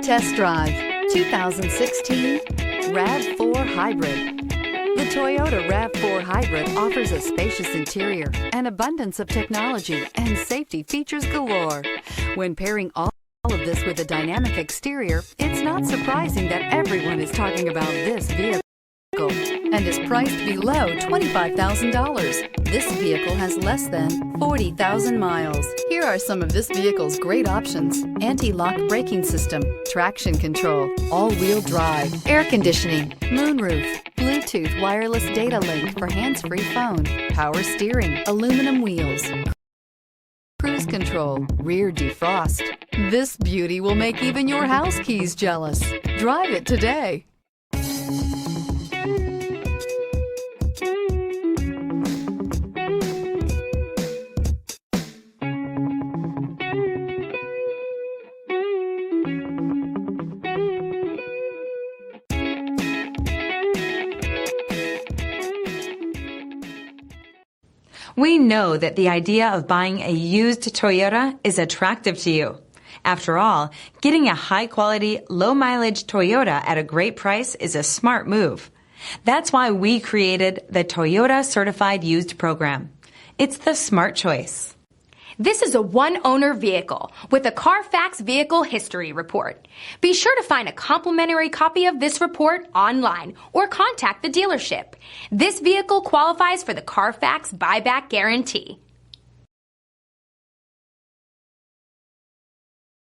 Test drive 2016 RAV4 Hybrid. The Toyota RAV4 Hybrid offers a spacious interior, an abundance of technology, and safety features galore. When pairing all of this with a dynamic exterior, it's not surprising that everyone is talking about this vehicle and is priced below $25,000. This vehicle has less than 40,000 miles. Here are some of this vehicle's great options: anti-lock braking system, traction control, all-wheel drive, air conditioning, moonroof, Bluetooth wireless data link for hands-free phone, power steering, aluminum wheels, cruise control, rear defrost. This beauty will make even your house keys jealous. Drive it today. We know that the idea of buying a used Toyota is attractive to you. After all, getting a high-quality, low-mileage Toyota at a great price is a smart move. That's why we created the Toyota Certified Used Program. It's the smart choice. This is a one-owner vehicle with a Carfax Vehicle History Report. Be sure to find a complimentary copy of this report online or contact the dealership. This vehicle qualifies for the Carfax Buyback Guarantee.